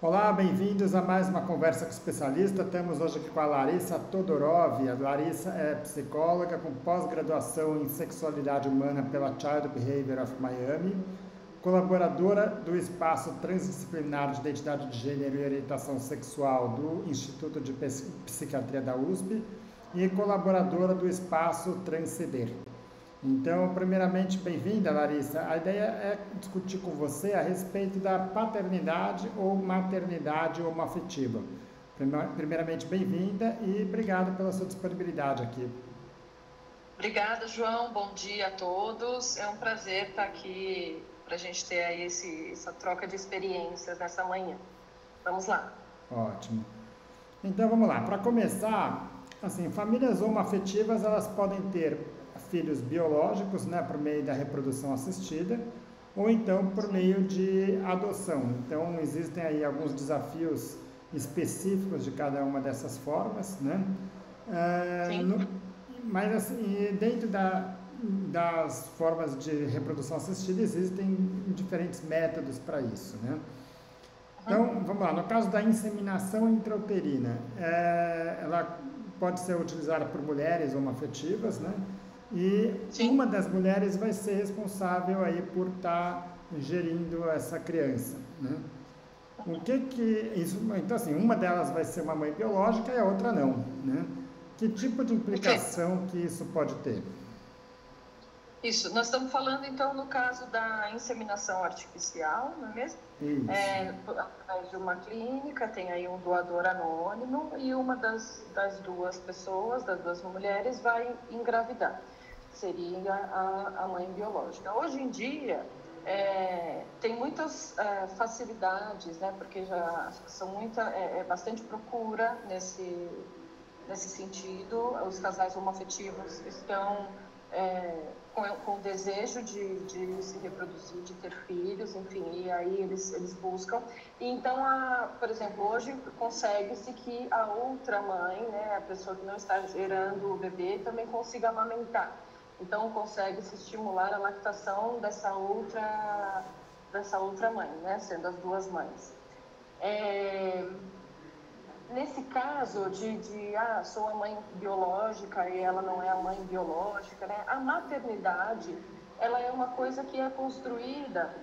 Olá, bem-vindos a mais uma conversa com o especialista. Estamos hoje aqui com a Larissa Todorov. A Larissa é psicóloga com pós-graduação em sexualidade humana pela Child Behavior of Miami, colaboradora do Espaço Transdisciplinar de Identidade de Gênero e Orientação Sexual do Instituto de Psiquiatria da USP e colaboradora do Espaço Transceder. Então, primeiramente, bem-vinda, Larissa. A ideia é discutir com você a respeito da paternidade ou maternidade homoafetiva. Primeiramente, bem-vinda e obrigado pela sua disponibilidade aqui. Obrigada, João. Bom dia a todos. É um prazer estar aqui para a gente ter aí essa troca de experiências nessa manhã. Vamos lá. Ótimo. Então, vamos lá. Para começar, assim, famílias homoafetivas, elas podem ter filhos biológicos, né, por meio da reprodução assistida, ou então por meio de adoção. Então, existem aí alguns desafios específicos de cada uma dessas formas, né? Mas, assim, dentro das formas de reprodução assistida, existem diferentes métodos para isso, né? Então, vamos lá. No caso da inseminação intrauterina, ela pode ser utilizada por mulheres homoafetivas, né? E uma das mulheres vai ser responsável aí por estar gerindo essa criança, né? Então, assim, uma delas vai ser uma mãe biológica e a outra não, né? Que tipo de implicação que isso pode ter? Isso, nós estamos falando então no caso da inseminação artificial, não é mesmo? Através de uma clínica, tem aí um doador anônimo e uma das duas pessoas, das duas mulheres, vai engravidar. Seria a mãe biológica. Hoje em dia, tem muitas facilidades, né? Porque já bastante procura nesse sentido. Os casais homoafetivos estão com o desejo de se reproduzir, de ter filhos, enfim, e aí eles buscam. E então, por exemplo, hoje consegue-se que a outra mãe, né, a pessoa que não está gerando o bebê, também consiga amamentar. Então, consegue-se estimular a lactação dessa outra mãe, né, sendo as duas mães. Nesse caso sou a mãe biológica e ela não é a mãe biológica, né? A maternidade, ela é uma coisa que é construída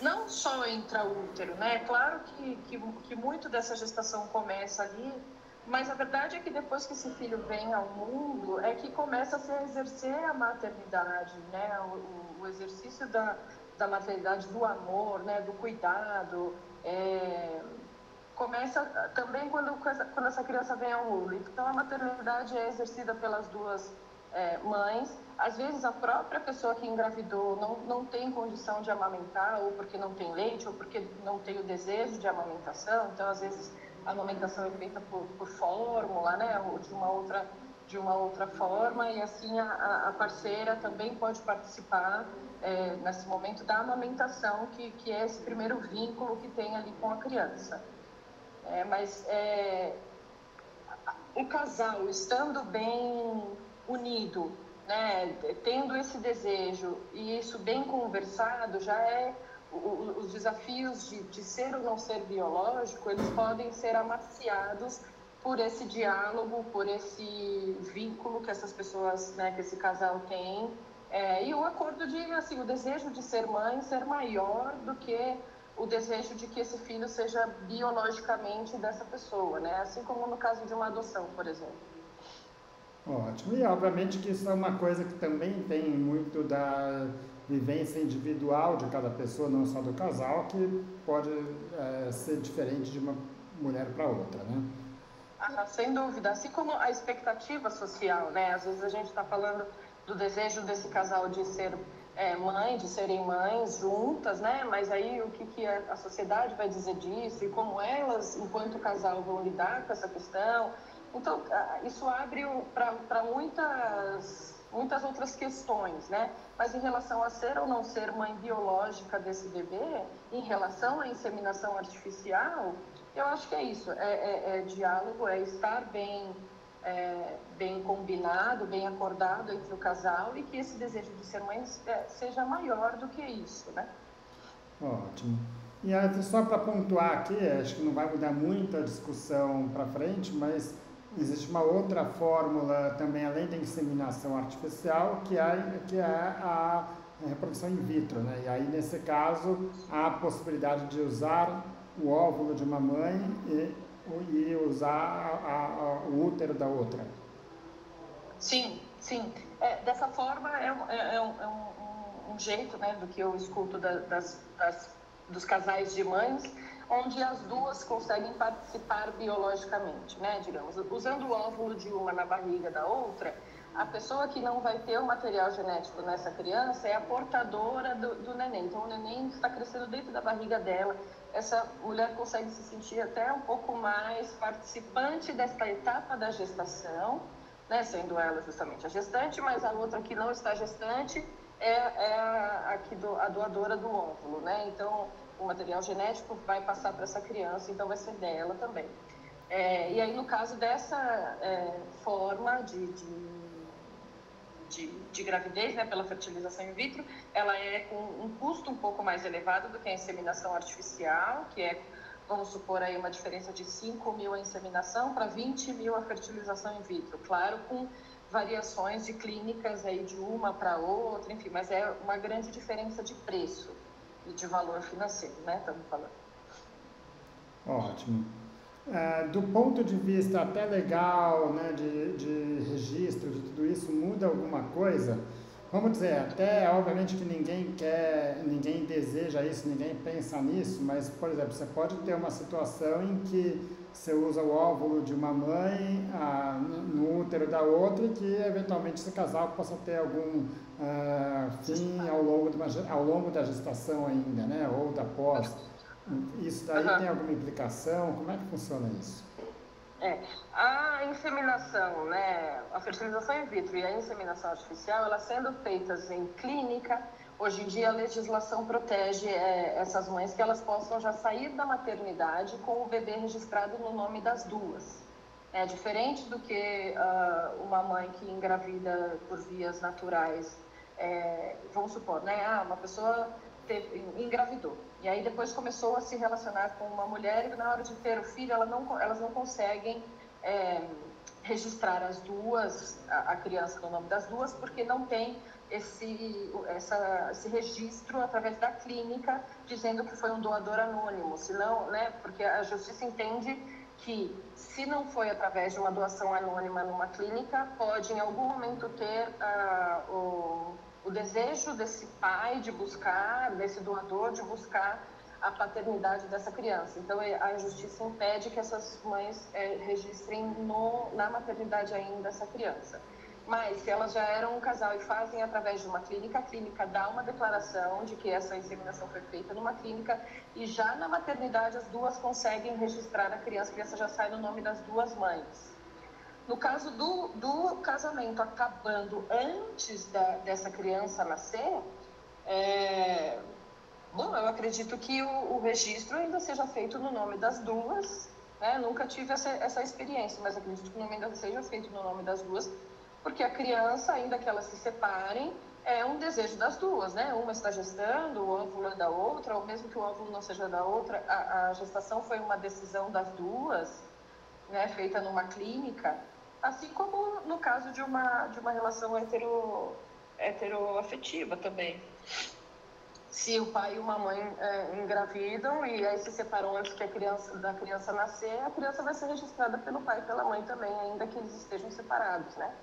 não só intraútero, né? Claro que muito dessa gestação começa ali, mas a verdade é que depois que esse filho vem ao mundo, é que começa a se exercer a maternidade, né? O exercício da maternidade, do amor, né? Do cuidado, começa também quando essa criança vem ao mundo. Então, a maternidade é exercida pelas duas mães. Às vezes, a própria pessoa que engravidou não tem condição de amamentar, ou porque não tem leite, ou porque não tem o desejo de amamentação. Então, às vezes, a amamentação é feita por fórmula, né? Ou de uma outra forma, e assim a parceira também pode participar nesse momento da amamentação, que é esse primeiro vínculo que tem ali com a criança. Mas o casal estando bem unido, né, tendo esse desejo e isso bem conversado, os desafios de ser ou não ser biológico, eles podem ser amaciados por esse diálogo, por esse vínculo que essas pessoas, né, que esse casal tem, e o acordo o desejo de ser mãe ser maior do que o desejo de que esse filho seja biologicamente dessa pessoa, né? Assim como no caso de uma adoção, por exemplo. Ótimo. E obviamente que isso é uma coisa que também tem muito da vivência individual de cada pessoa, não só do casal, que pode ser diferente de uma mulher para outra, né? Sem dúvida. Assim como a expectativa social, né? Às vezes a gente está falando do desejo desse casal de ser de serem mães juntas, né? Mas aí o que a sociedade vai dizer disso e como elas, enquanto casal, vão lidar com essa questão. Então, isso abre para muitas outras questões, né? Mas em relação a ser ou não ser mãe biológica desse bebê, em relação à inseminação artificial, eu acho que é isso, é diálogo, é estar bem combinado, bem acordado entre o casal e que esse desejo de ser mãe seja maior do que isso, né? Ótimo. E só para pontuar aqui, acho que não vai mudar muito a discussão para frente, mas existe uma outra fórmula também, além da inseminação artificial, que é a reprodução in vitro, né? E aí, nesse caso, há a possibilidade de usar o óvulo de uma mãe e usar o útero da outra. Sim, sim. Dessa forma, um jeito, né, do que eu escuto dos casais de mães, onde as duas conseguem participar biologicamente, né, digamos, usando o óvulo de uma na barriga da outra, a pessoa que não vai ter o material genético nessa criança é a portadora do neném. Então, o neném está crescendo dentro da barriga dela. Essa mulher consegue se sentir até um pouco mais participante desta etapa da gestação, né, sendo ela justamente a gestante, mas a outra que não está gestante é a doadora do óvulo, né? Então, o material genético vai passar para essa criança, então vai ser dela também. E aí, no caso dessa forma de gravidez, né, pela fertilização in vitro, ela é com um custo um pouco mais elevado do que a inseminação artificial, que é, vamos supor aí, uma diferença de 5 mil a inseminação para 20 mil a fertilização in vitro. Claro, com variações de clínicas aí de uma para outra, enfim, mas é uma grande diferença de preço e de valor financeiro, né, estamos falando. Ótimo. Do ponto de vista até legal, né, de registro, de tudo isso, muda alguma coisa? Vamos dizer, até obviamente que ninguém deseja isso, ninguém pensa nisso, mas, por exemplo, você pode ter uma situação em que você usa o óvulo de uma mãe no útero da outra e que, eventualmente, esse casal possa ter algum fim ao longo da gestação ainda, né, ou da pós. Isso daí tem alguma implicação? Como é que funciona isso? A inseminação, né, a fertilização in vitro e a inseminação artificial, elas sendo feitas em clínica, hoje em dia a legislação protege essas mães que elas possam já sair da maternidade com o bebê registrado no nome das duas. É diferente do que uma mãe que engravida por vias naturais, vamos supor, né, uma pessoa engravidou. E aí depois começou a se relacionar com uma mulher e na hora de ter o filho elas não conseguem registrar as duas, a criança no nome das duas, porque não tem esse registro através da clínica dizendo que foi um doador anônimo, senão, né, porque a justiça entende que se não foi através de uma doação anônima numa clínica, pode em algum momento ter o desejo desse pai de buscar, desse doador de buscar a paternidade dessa criança. Então, a justiça impede que essas mães registrem na maternidade ainda essa criança. Mas, se elas já eram um casal e fazem através de uma clínica, a clínica dá uma declaração de que essa inseminação foi feita numa clínica e já na maternidade as duas conseguem registrar a criança já sai no nome das duas mães. No caso do casamento acabando antes dessa criança nascer, bom, eu acredito que o registro ainda seja feito no nome das duas, né? Nunca tive essa experiência, mas acredito que o nome ainda seja feito no nome das duas, porque a criança, ainda que elas se separem, é um desejo das duas, né? Uma está gestando, o óvulo é da outra, ou mesmo que o óvulo não seja da outra, a gestação foi uma decisão das duas, né? Feita numa clínica. Assim como no caso de uma relação heteroafetiva também. Se o pai e uma mãe engravidam e aí se separam antes da criança nascer, a criança vai ser registrada pelo pai e pela mãe também, ainda que eles estejam separados, né?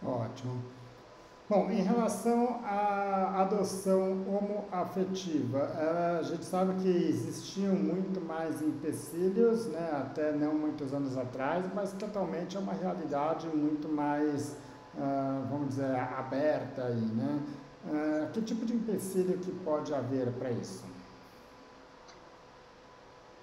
Ótimo. Bom, em relação à adoção homoafetiva, a gente sabe que existiam muito mais empecilhos, né, até não muitos anos atrás, mas que atualmente é uma realidade muito mais, vamos dizer, aberta aí, né? Que tipo de empecilho que pode haver para isso?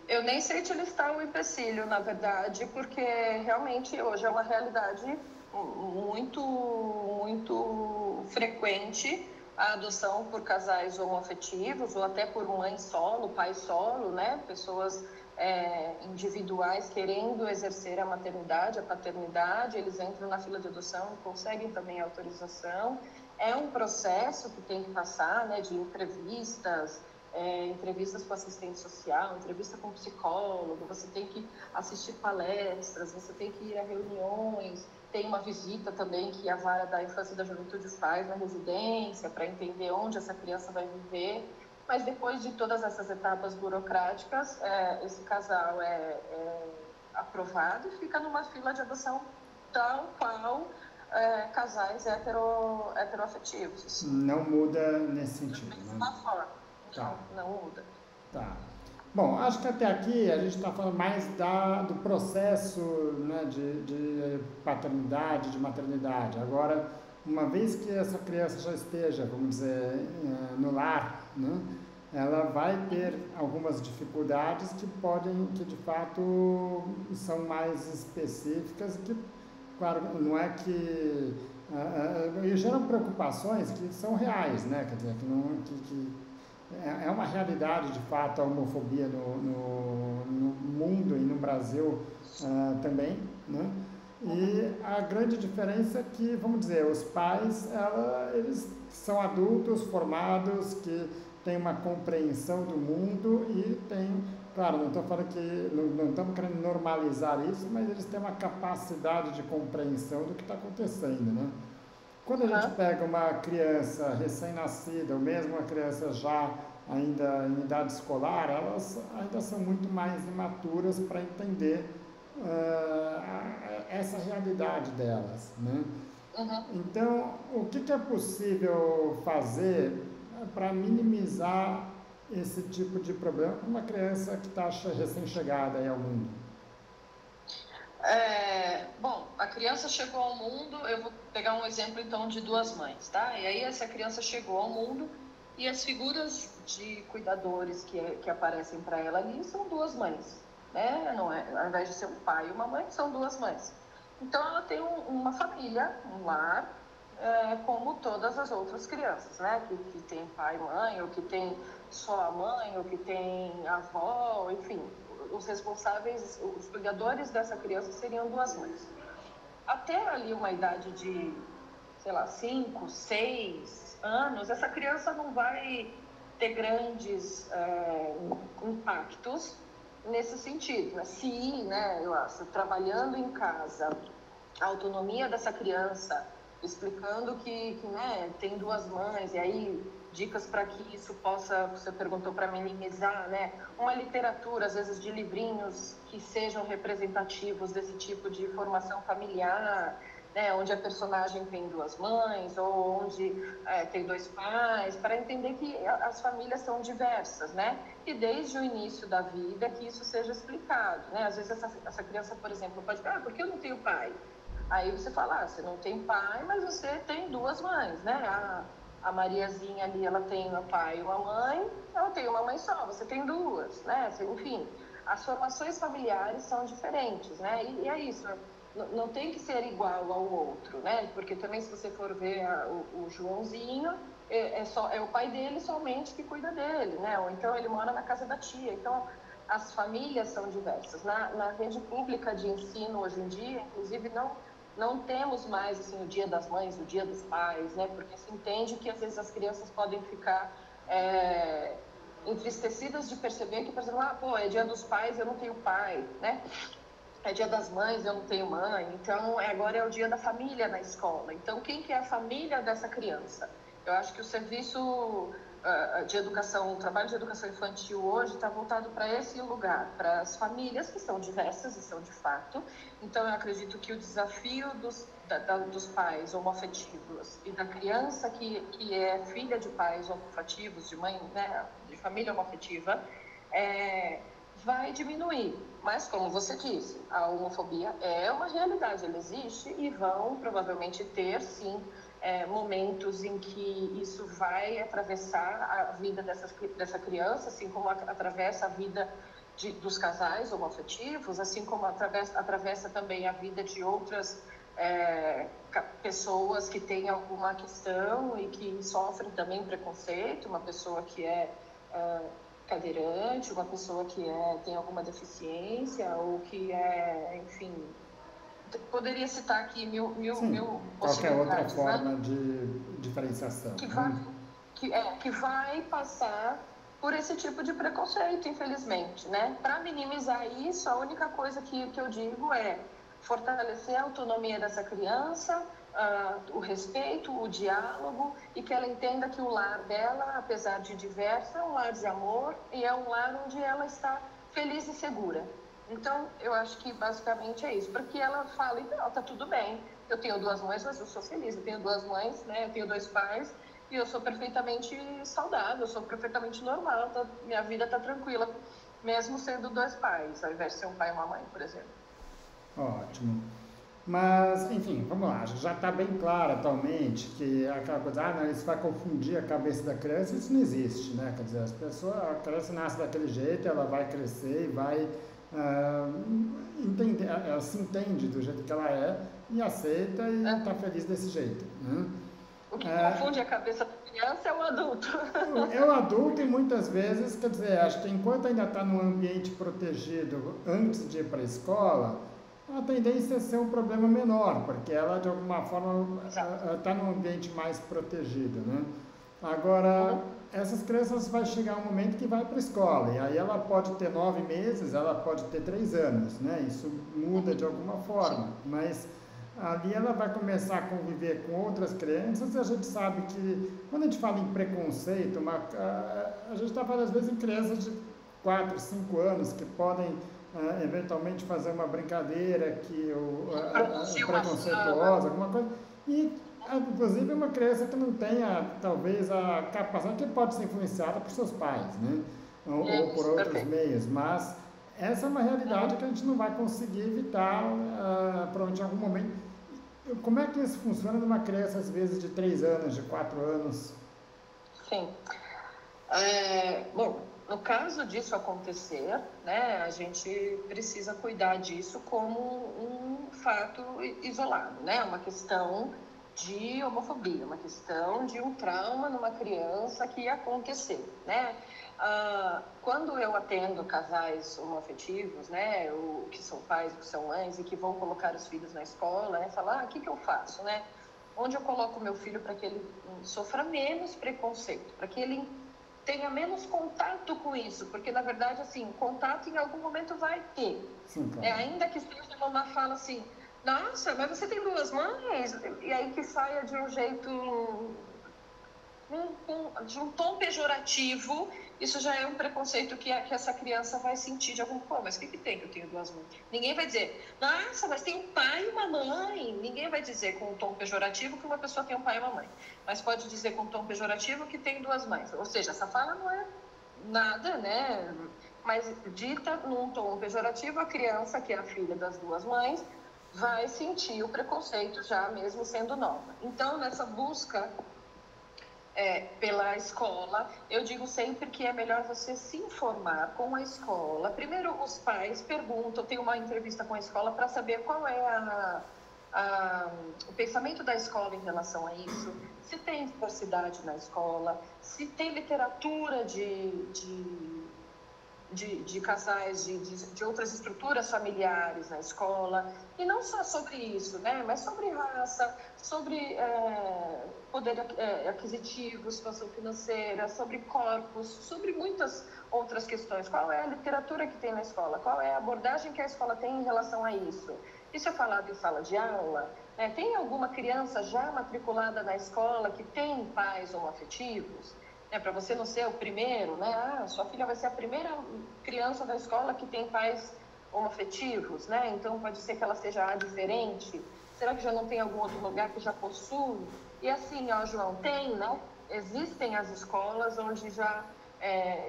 Eu nem sei te listar o empecilho, na verdade, porque realmente hoje é uma realidade muito, muito frequente a adoção por casais homoafetivos ou até por mãe solo, pai solo, né? Pessoas individuais querendo exercer a maternidade, a paternidade, eles entram na fila de adoção e conseguem também autorização. É um processo que tem que passar, né, de entrevistas, entrevistas com assistente social, entrevista com psicólogo, você tem que assistir palestras, você tem que ir a reuniões, tem uma visita também que a Vara da Infância e da Juventude faz na residência para entender onde essa criança vai viver. Mas depois de todas essas etapas burocráticas, esse casal é aprovado e fica numa fila de adoção tal qual casais heteroafetivos. Não muda nesse sentido. Da mesma forma. Tá. Não muda. Tá. Bom, acho que até aqui a gente está falando mais do processo, né, de paternidade, de maternidade. Agora, uma vez que essa criança já esteja, vamos dizer, no lar, né, ela vai ter algumas dificuldades que de fato são mais específicas, que, claro, não é que... e geram preocupações que são reais, né? Quer dizer, é uma realidade, de fato, a homofobia no mundo e no Brasil também, né? E a grande diferença é que, vamos dizer, os pais, eles são adultos, formados, que têm uma compreensão do mundo e têm, claro, não estou falando que, não estamos querendo normalizar isso, mas eles têm uma capacidade de compreensão do que está acontecendo, né? Quando a gente pega uma criança recém-nascida, ou mesmo uma criança já ainda em idade escolar, elas ainda são muito mais imaturas para entender essa realidade delas, né? Então, o que é possível fazer para minimizar esse tipo de problema com uma criança que está recém-chegada aí ao mundo? Bom, a criança chegou ao mundo, eu vou pegar um exemplo então de duas mães, tá? E aí essa criança chegou ao mundo e as figuras de cuidadores que aparecem para ela ali são duas mães, né? Não é, ao invés de ser um pai e uma mãe, são duas mães. Então ela tem uma família, um lar, como todas as outras crianças, né? Que tem pai e mãe, ou que tem só a mãe, ou que tem a avó, enfim. Os responsáveis, os cuidadores dessa criança seriam duas mães. Até ali uma idade de, sei lá, 5, 6 anos, essa criança não vai ter grandes impactos nesse sentido, né? Se, né, eu acho, trabalhando em casa, a autonomia dessa criança, explicando que né, tem duas mães, e aí dicas para que isso possa, você perguntou, para minimizar, né? Uma literatura, às vezes, de livrinhos que sejam representativos desse tipo de formação familiar, né? Onde a personagem tem duas mães, ou onde tem dois pais, para entender que as famílias são diversas, né? E desde o início da vida que isso seja explicado, né? Às vezes essa criança, por exemplo, pode falar, por que eu não tenho pai? Aí você fala, você não tem pai, mas você tem duas mães, né? A Mariazinha ali, ela tem um pai e uma mãe, ela tem uma mãe só, você tem duas, né? Enfim, as formações familiares são diferentes, né? E é isso, não tem que ser igual ao outro, né? Porque também se você for ver o Joãozinho, é o pai dele somente que cuida dele, né? Ou então ele mora na casa da tia. Então, as famílias são diversas. Na rede pública de ensino hoje em dia, inclusive, não temos mais assim, o Dia das Mães, o Dia dos Pais, né? Porque se entende que às vezes as crianças podem ficar entristecidas de perceber que, por exemplo, é Dia dos Pais, eu não tenho pai, né? É Dia das Mães, eu não tenho mãe. Então, agora é o Dia da Família na escola. Então, quem que é a família dessa criança? Eu acho que o serviço de educação, o trabalho de educação infantil hoje está voltado para esse lugar, para as famílias que são diversas e são de fato. Então, eu acredito que o desafio dos pais homoafetivos e da criança que é filha de pais homoafetivos, de mãe, né, de família homoafetiva, vai diminuir. Mas, como você disse, a homofobia é uma realidade, ela existe e vão provavelmente ter, sim, momentos em que isso vai atravessar a vida dessa criança, assim como atravessa a vida dos casais homoafetivos, assim como atravessa também a vida de outras pessoas que têm alguma questão e que sofrem também preconceito, uma pessoa que é cadeirante, uma pessoa que tem alguma deficiência ou que enfim, poderia citar aqui mil qualquer outra forma, né? de diferenciação. Que vai passar por esse tipo de preconceito, infelizmente, né? Para minimizar isso, a única coisa que eu digo é fortalecer a autonomia dessa criança, o respeito, o diálogo, e que ela entenda que o lar dela, apesar de diverso, é um lar de amor e é um lar onde ela está feliz e segura. Então, eu acho que basicamente é isso, porque ela fala, não, tá tudo bem, eu tenho 2 mães, mas eu sou feliz, eu tenho 2 mães, né? Eu tenho 2 pais, e eu sou perfeitamente saudável, eu sou perfeitamente normal, minha vida está tranquila, mesmo sendo 2 pais, ao invés de ser um pai e uma mãe, por exemplo. Ótimo. Mas, enfim, vamos lá, já está bem claro atualmente que aquela coisa, não, isso vai confundir a cabeça da criança, isso não existe, né? Quer dizer, a criança nasce daquele jeito, ela vai crescer e vai entender, ela se entende do jeito que ela é e aceita e está feliz desse jeito, né? O que confunde a cabeça da criança é o adulto. É o adulto e muitas vezes, quer dizer, acho que enquanto ainda está num ambiente protegido antes de ir para a escola, a tendência é ser um problema menor, porque ela de alguma forma está num ambiente mais protegido, né? Agora, essas crianças vai chegar um momento que vai para a escola, e aí ela pode ter 9 meses, ela pode ter 3 anos, né? Isso muda de alguma forma, mas ali ela vai começar a conviver com outras crianças, e a gente sabe que, quando a gente fala em preconceito, a gente está falando às vezes em crianças de 4, 5 anos que podem eventualmente fazer uma brincadeira preconceituosa, alguma coisa, e inclusive uma criança que não tenha talvez a capacidade, que pode ser influenciada por seus pais, né? Ou por outros meios, mas essa é uma realidade que a gente não vai conseguir evitar provavelmente em algum momento. Como é que isso funciona numa criança às vezes de 3 anos, de 4 anos? Sim. Bom, no caso disso acontecer, né, a gente precisa cuidar disso como um fato isolado, né, uma questão de homofobia, uma questão de um trauma numa criança que aconteceu, né. Quando eu atendo casais homoafetivos, né, que são pais, que são mães e que vão colocar os filhos na escola, né, falar, o que eu faço, né, onde eu coloco o meu filho para que ele sofra menos preconceito, para que ele tenha menos contato com isso, porque na verdade, assim, contato em algum momento vai ter. Sim, claro. Ainda que seja uma fala assim, nossa, mas você tem 2 mães? E aí que saia de um jeito, de um tom pejorativo, isso já é um preconceito que essa criança vai sentir de algum ponto. Mas o que tem que eu tenho 2 mães? Ninguém vai dizer, nossa, mas tem um pai e uma mãe. Ninguém vai dizer com um tom pejorativo que uma pessoa tem um pai e uma mãe. Mas pode dizer com um tom pejorativo que tem 2 mães. Ou seja, essa fala não é nada, né? Mas dita num tom pejorativo, a criança, que é a filha das 2 mães, vai sentir o preconceito já mesmo sendo nova. Então, nessa busca pela escola, eu digo sempre que é melhor você se informar com a escola. Primeiro, os pais perguntam, tem uma entrevista com a escola para saber qual é o pensamento da escola em relação a isso, se tem diversidade na escola, se tem literatura de casais, de outras estruturas familiares na escola, e não só sobre isso, né, mas sobre raça, sobre poder aquisitivo, situação financeira, sobre corpos, sobre muitas outras questões. Qual é a literatura que tem na escola? Qual é a abordagem que a escola tem em relação a isso? Isso é falado em sala de aula? Tem alguma criança já matriculada na escola que tem pais homoafetivos? Para você não ser o primeiro, né? Sua filha vai ser a primeira criança da escola que tem pais homoafetivos, né? Então pode ser que ela seja diferente. Será que já não tem algum outro lugar que já possui? E assim, João, tem, né? Existem as escolas onde já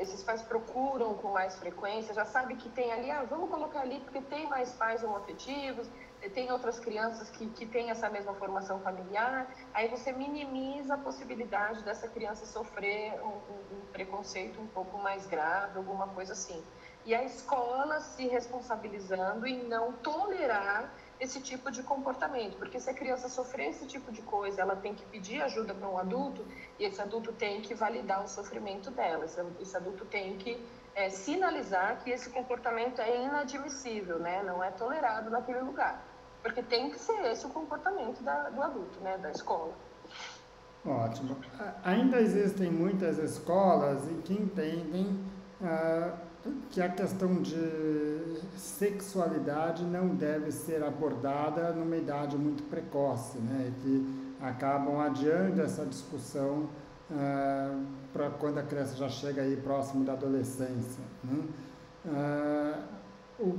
esses pais procuram com mais frequência, já sabe que tem ali, vamos colocar ali porque tem mais pais homoafetivos, tem outras crianças que têm essa mesma formação familiar, aí você minimiza a possibilidade dessa criança sofrer um preconceito um pouco mais grave, alguma coisa assim. E a escola se responsabilizando em não tolerar esse tipo de comportamento, porque se a criança sofrer esse tipo de coisa, ela tem que pedir ajuda para um adulto, e esse adulto tem que validar o sofrimento dela, esse adulto tem que sinalizar que esse comportamento é inadmissível, né? Não é tolerado naquele lugar. Porque tem que ser esse o comportamento do adulto, né, da escola. Ótimo. Ainda existem muitas escolas em que entendem que a questão de sexualidade não deve ser abordada numa idade muito precoce, né? Que acabam adiando essa discussão para quando a criança já chega aí próximo da adolescência, né? Ah, o-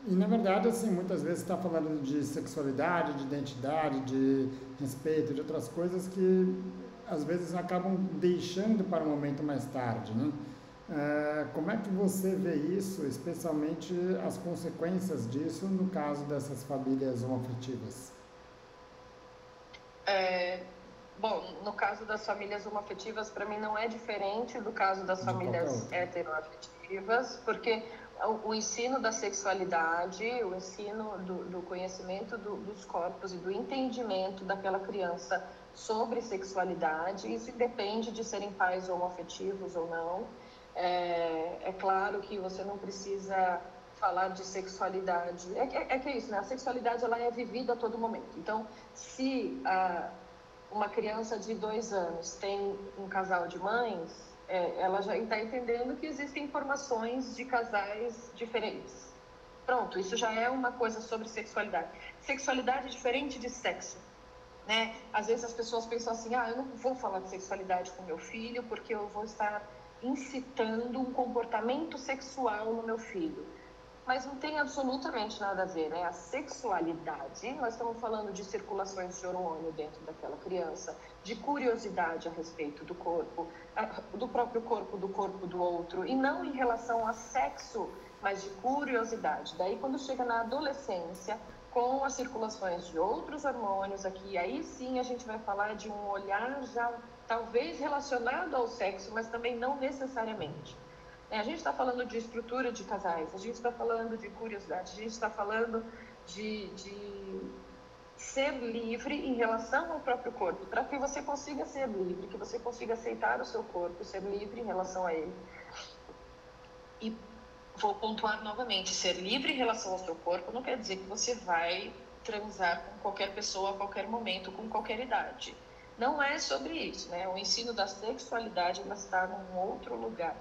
e na verdade, assim, muitas vezes está falando de sexualidade, de identidade, de respeito, de outras coisas que às vezes acabam deixando para um momento mais tarde, né? Como é que você vê isso, especialmente as consequências disso no caso dessas famílias homoafetivas? Bom, no caso das famílias homoafetivas, para mim não é diferente do caso das De qualquer famílias outra. heteroafetivas, porque o ensino da sexualidade, o ensino do conhecimento dos corpos e do entendimento daquela criança sobre sexualidade, isso independe de serem pais homoafetivos ou não. É claro que você não precisa falar de sexualidade. É que é isso, né? A sexualidade ela é vivida a todo momento. Então, se uma criança de 2 anos tem um casal de mães, ela já está entendendo que existem informações de casais diferentes. Pronto, isso já é uma coisa sobre sexualidade. Sexualidade é diferente de sexo, né? Às vezes as pessoas pensam assim, eu não vou falar de sexualidade com meu filho porque eu vou estar incitando um comportamento sexual no meu filho. Mas não tem absolutamente nada a ver, né? A sexualidade, nós estamos falando de circulações de hormônio dentro daquela criança, de curiosidade a respeito do corpo, do próprio corpo, do corpo do outro, e não em relação a sexo, mas de curiosidade. Daí, quando chega na adolescência, com as circulações de outros hormônios aqui, aí sim a gente vai falar de um olhar já talvez relacionado ao sexo, mas também não necessariamente. A gente está falando de estrutura de casais, a gente está falando de curiosidade, a gente está falando de ser livre em relação ao próprio corpo, para que você consiga ser livre, que você consiga aceitar o seu corpo, ser livre em relação a ele. E vou pontuar novamente, ser livre em relação ao seu corpo não quer dizer que você vai transar com qualquer pessoa a qualquer momento, com qualquer idade. Não é sobre isso, né? O ensino da sexualidade está num outro lugar.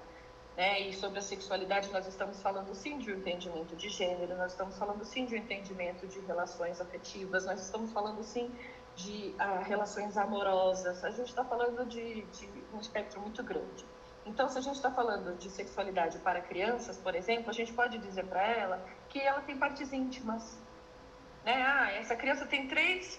Né? E sobre a sexualidade nós estamos falando sim de um entendimento de gênero, nós estamos falando sim de um entendimento de relações afetivas, nós estamos falando sim de relações amorosas, a gente está falando de um espectro muito grande. Então, se a gente está falando de sexualidade para crianças, por exemplo, a gente pode dizer para ela que ela tem partes íntimas, né? Essa criança tem 3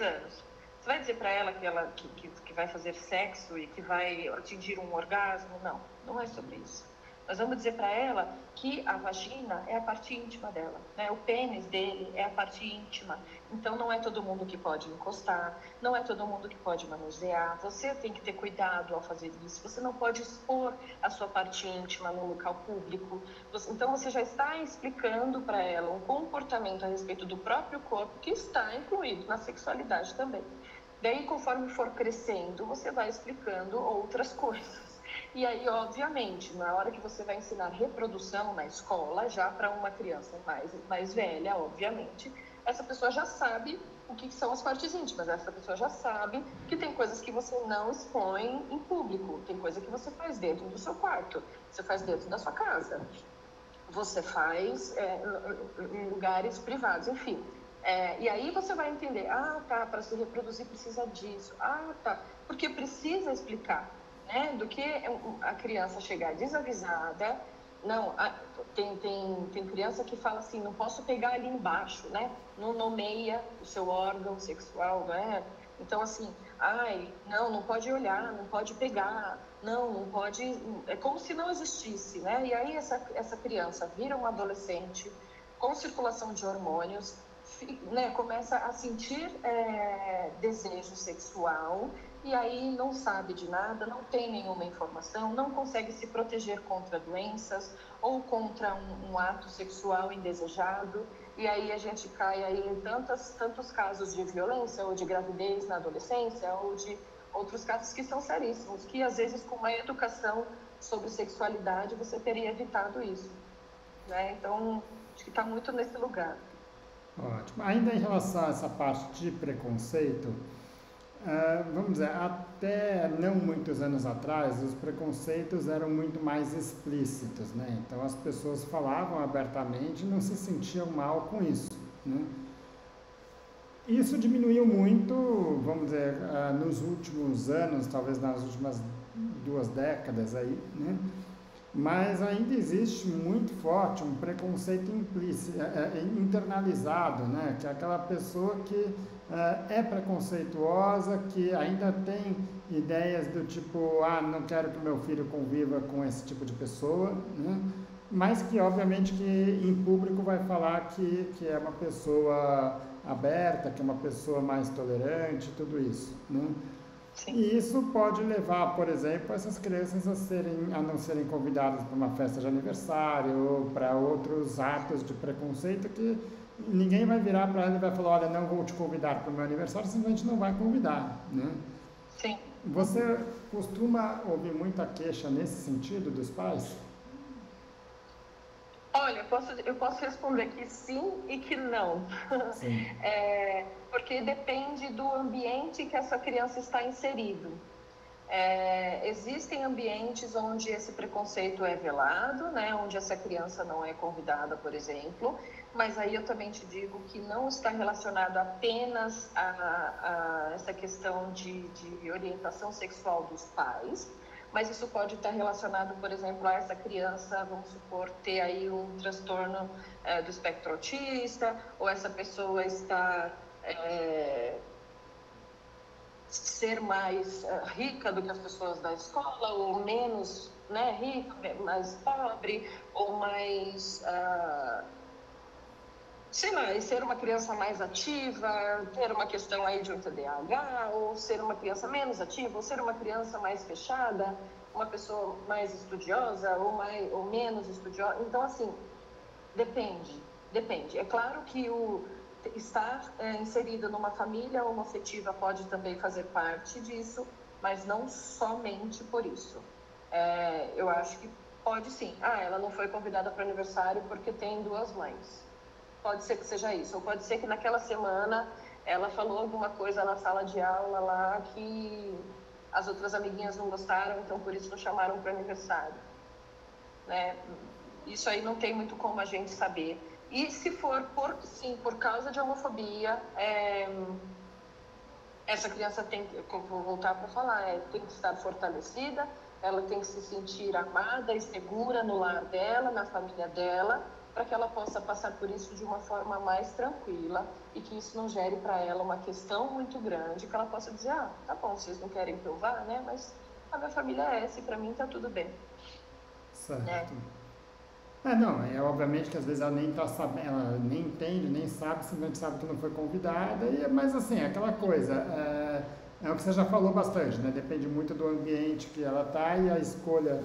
anos. Você vai dizer para ela que vai fazer sexo e que vai atingir um orgasmo? Não, não é sobre isso. Nós vamos dizer para ela que a vagina é a parte íntima dela, né? O pênis dele é a parte íntima. Então, não é todo mundo que pode encostar, não é todo mundo que pode manusear. Você tem que ter cuidado ao fazer isso. Você não pode expor a sua parte íntima no local público. Então, você já está explicando para ela um comportamento a respeito do próprio corpo que está incluído na sexualidade também. Daí, conforme for crescendo, você vai explicando outras coisas. E aí, obviamente, na hora que você vai ensinar reprodução na escola, já para uma criança mais velha, obviamente, essa pessoa já sabe o que são as partes íntimas. Essa pessoa já sabe que tem coisas que você não expõe em público, tem coisa que você faz dentro do seu quarto, você faz dentro da sua casa, você faz em lugares privados, enfim. E aí você vai entender, tá, para se reproduzir precisa disso, tá, porque precisa explicar, né, do que a criança chegar desavisada. Não, tem criança que fala assim, não posso pegar ali embaixo, né, não nomeia o seu órgão sexual, né, então assim, não pode olhar, não pode pegar, não pode, é como se não existisse, né? E aí essa criança vira um adolescente com circulação de hormônios, né? Começa a sentir desejo sexual e aí não sabe de nada, não tem nenhuma informação, não consegue se proteger contra doenças ou contra um ato sexual indesejado. E aí a gente cai aí em tantos casos de violência ou de gravidez na adolescência ou de outros casos que são seríssimos, que às vezes com uma educação sobre sexualidade você teria evitado isso, né? Então, acho que está muito nesse lugar. Ótimo. Ainda em relação a essa parte de preconceito, Vamos dizer, até não muitos anos atrás, os preconceitos eram muito mais explícitos, né? Então as pessoas falavam abertamente e não se sentiam mal com isso, né? Isso diminuiu muito, vamos dizer, nos últimos anos, talvez nas últimas 2 décadas aí, né? Mas ainda existe muito forte um preconceito implícito, internalizado, né? Que é aquela pessoa que é preconceituosa, que ainda tem ideias do tipo, não quero que meu filho conviva com esse tipo de pessoa, né? Mas que obviamente que em público vai falar que é uma pessoa aberta, que é uma pessoa mais tolerante, tudo isso, né? Sim. E isso pode levar, por exemplo, essas crianças a não serem convidadas para uma festa de aniversário ou para outros atos de preconceito que ninguém vai virar para ela e vai falar, olha, não vou te convidar para o meu aniversário, simplesmente não vai convidar, né? Sim. Você costuma ouvir muita queixa nesse sentido dos pais? Olha, eu posso responder que sim e que não. Sim. Porque depende do ambiente que essa criança está inserido. Existem ambientes onde esse preconceito é velado, né, onde essa criança não é convidada, por exemplo, mas aí eu também te digo que não está relacionado apenas a essa questão de orientação sexual dos pais, mas isso pode estar relacionado, por exemplo, a essa criança, vamos supor, ter aí um transtorno do espectro autista, ou essa pessoa está ser mais rica do que as pessoas da escola, ou menos, né, rica, mais pobre, ou mais, sei lá, e ser uma criança mais ativa, ter uma questão aí de um TDAH, ou ser uma criança menos ativa, ou ser uma criança mais fechada, uma pessoa mais estudiosa ou menos estudiosa. Então, assim, depende. É claro que estar inserido numa família homoafetiva pode também fazer parte disso, mas não somente por isso. Eu acho que pode sim. Ela não foi convidada para o aniversário porque tem 2 mães. Pode ser que seja isso, ou pode ser que naquela semana ela falou alguma coisa na sala de aula lá que as outras amiguinhas não gostaram, então por isso não chamaram para o aniversário, né? Isso aí não tem muito como a gente saber. E se for por causa de homofobia, essa criança tem que, vou voltar para falar, tem que estar fortalecida, ela tem que se sentir amada e segura no lar dela, na família dela, para que ela possa passar por isso de uma forma mais tranquila e que isso não gere para ela uma questão muito grande, que ela possa dizer, tá bom, vocês não querem que eu vá, né? Mas a minha família é essa e para mim tá tudo bem. Certo. Não, obviamente que às vezes ela nem está sabendo, ela nem entende, nem sabe, simplesmente sabe que não foi convidada, mas assim, aquela coisa, é o que você já falou bastante, né? Depende muito do ambiente que ela está e a escolha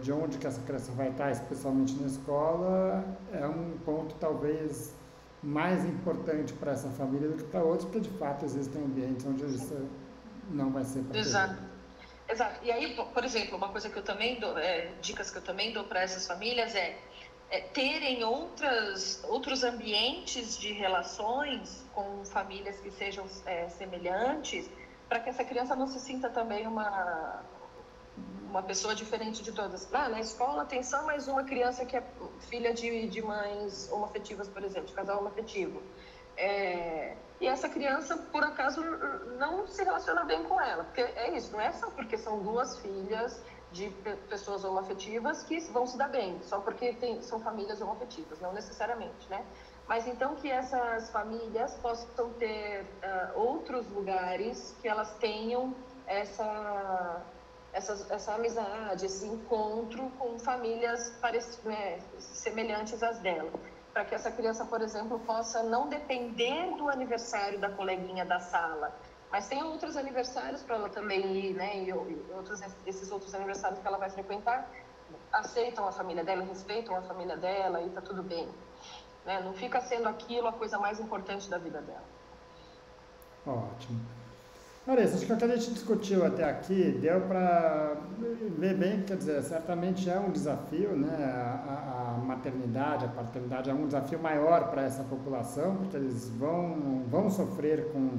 de onde que essa criança vai estar, especialmente na escola, é um ponto talvez mais importante para essa família do que para outros, porque de fato existem ambientes onde isso não vai ser para Exato. E aí, por exemplo, uma coisa que eu também dou, dicas que eu também dou para essas famílias terem outros ambientes de relações com famílias que sejam semelhantes, para que essa criança não se sinta também uma pessoa diferente de todas. Na escola tem só mais uma criança que é filha de mães homoafetivas, por exemplo, de casal homoafetivo. E essa criança, por acaso, não se relaciona bem com ela. Porque é isso, não é só porque são 2 filhas de pessoas homoafetivas que vão se dar bem, só porque são famílias homoafetivas, não necessariamente, né? Mas então que essas famílias possam ter outros lugares que elas tenham essa amizade, esse encontro com famílias semelhantes às dela. Para que essa criança, por exemplo, possa não depender do aniversário da coleguinha da sala, mas tem outros aniversários para ela também ir, né? E esses outros aniversários que ela vai frequentar, aceitam a família dela, respeitam a família dela e tá tudo bem, né? Não fica sendo aquilo a coisa mais importante da vida dela. Ótimo. Larissa, acho que o que a gente discutiu até aqui deu para ver bem, quer dizer, certamente é um desafio, né? A maternidade, a paternidade é um desafio maior para essa população, porque eles vão sofrer com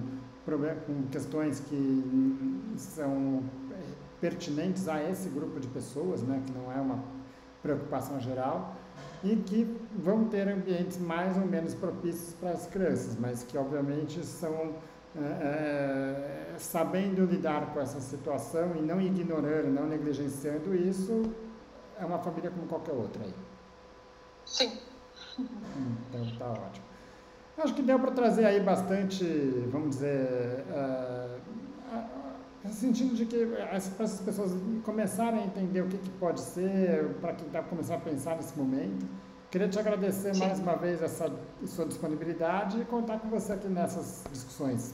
com questões que são pertinentes a esse grupo de pessoas, né, que não é uma preocupação geral, e que vão ter ambientes mais ou menos propícios para as crianças, mas que obviamente são sabendo lidar com essa situação e não ignorando, não negligenciando isso, é uma família como qualquer outra aí. Sim. Então tá ótimo. Acho que deu para trazer aí bastante, vamos dizer, no sentido de que para essas pessoas começarem a entender o que pode ser, para quem está começando a pensar nesse momento. Queria te agradecer mais uma vez essa sua disponibilidade e contar com você aqui nessas discussões.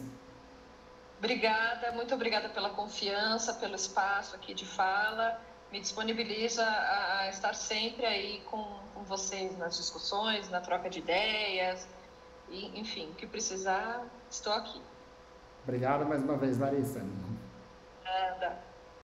Obrigada, muito obrigada pela confiança, pelo espaço aqui de fala. Me disponibilizo a estar sempre aí com vocês nas discussões, na troca de ideias, e, enfim, o que precisar, estou aqui. Obrigado mais uma vez, Larissa. Nada.